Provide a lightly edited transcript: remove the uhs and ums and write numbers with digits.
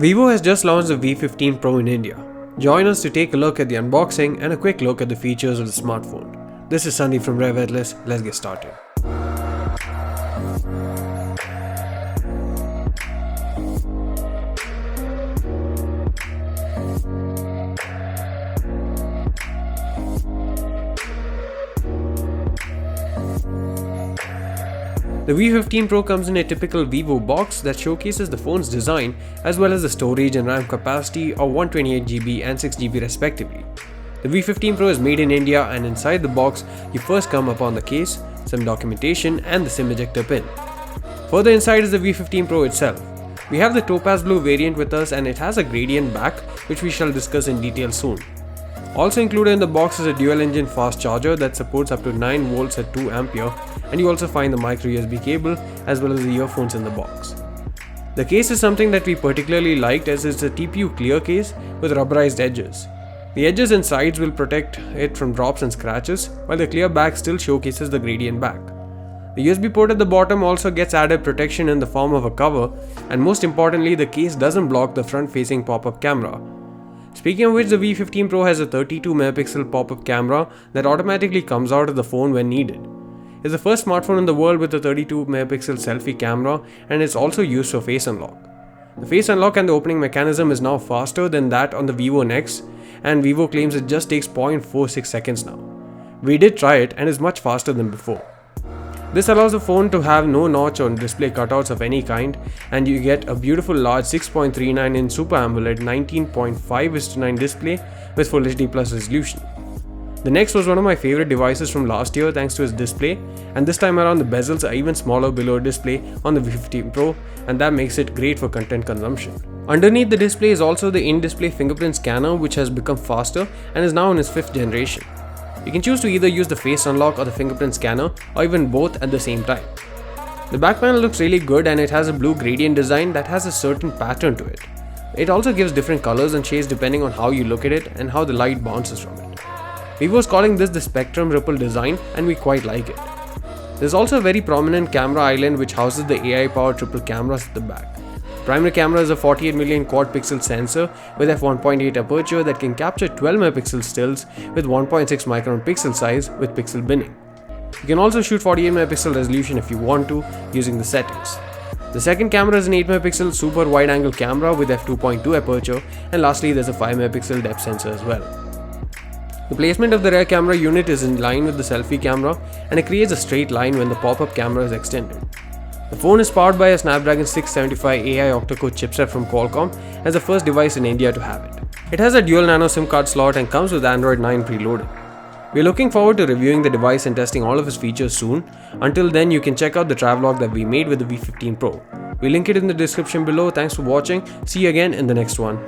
Vivo has just launched the V15 Pro in India. Join us to take a look at the unboxing and a quick look at the features of the smartphone. This is Sandeep from RevAtlas. Let's get started. The V15 Pro comes in a typical Vivo box that showcases the phone's design as well as the storage and RAM capacity of 128GB and 6GB respectively. The V15 Pro is made in India, and inside the box you first come upon the case, some documentation and the SIM ejector pin. Further inside is the V15 Pro itself. We have the topaz blue variant with us, and it has a gradient back which we shall discuss in detail soon. Also included in the box is a dual engine fast charger that supports up to 9 volts at 2 ampere, and you also find the micro USB cable as well as the earphones in the box. The case is something that we particularly liked, as it's a TPU clear case with rubberized edges. The edges and sides will protect it from drops and scratches, while the clear back still showcases the gradient back. The USB port at the bottom also gets added protection in the form of a cover, and most importantly, the case doesn't block the front-facing pop-up camera. Speaking of which, the V15 Pro has a 32 megapixel pop-up camera that automatically comes out of the phone when needed. It's the first smartphone in the world with a 32 megapixel selfie camera, and it's also used for face unlock. The face unlock and the opening mechanism is now faster than that on the Vivo Nex, and Vivo claims it just takes 0.46 seconds now. We did try it and is much faster than before. This allows the phone to have no notch or display cutouts of any kind, and you get a beautiful large 6.39 inch Super AMOLED 19.5:9 display with Full HD Plus resolution. The Nex was one of my favorite devices from last year thanks to its display, and this time around the bezels are even smaller below display on the V15 Pro, and that makes it great for content consumption. Underneath the display is also the in-display Fingerprint Scanner, which has become faster and is now in its 5th generation. You can choose to either use the face unlock or the fingerprint scanner, or even both at the same time. The back panel looks really good, and it has a blue gradient design that has a certain pattern to it. It also gives different colors and shades depending on how you look at it and how the light bounces from it. Vivo is calling this the Spectrum Ripple design, and we quite like it. There's also a very prominent camera island which houses the AI powered triple cameras at the back. Primary camera is a 48 million quad pixel sensor with f1.8 aperture that can capture 12 megapixel stills with 1.6 micron pixel size with pixel binning. You can also shoot 48 megapixel resolution if you want to using the settings. The second camera is an 8 megapixel super wide angle camera with f2.2 aperture, and lastly there's a 5 megapixel depth sensor as well. The placement of the rear camera unit is in line with the selfie camera, and it creates a straight line when the pop-up camera is extended. The phone is powered by a Snapdragon 675 AI octa-core chipset from Qualcomm, as the first device in India to have it. It has a dual nano SIM card slot and comes with Android 9 preloaded. We are looking forward to reviewing the device and testing all of its features soon. Until then, you can check out the travelog that we made with the V15 Pro. We'll link it in the description below. Thanks for watching. See you again in the next one.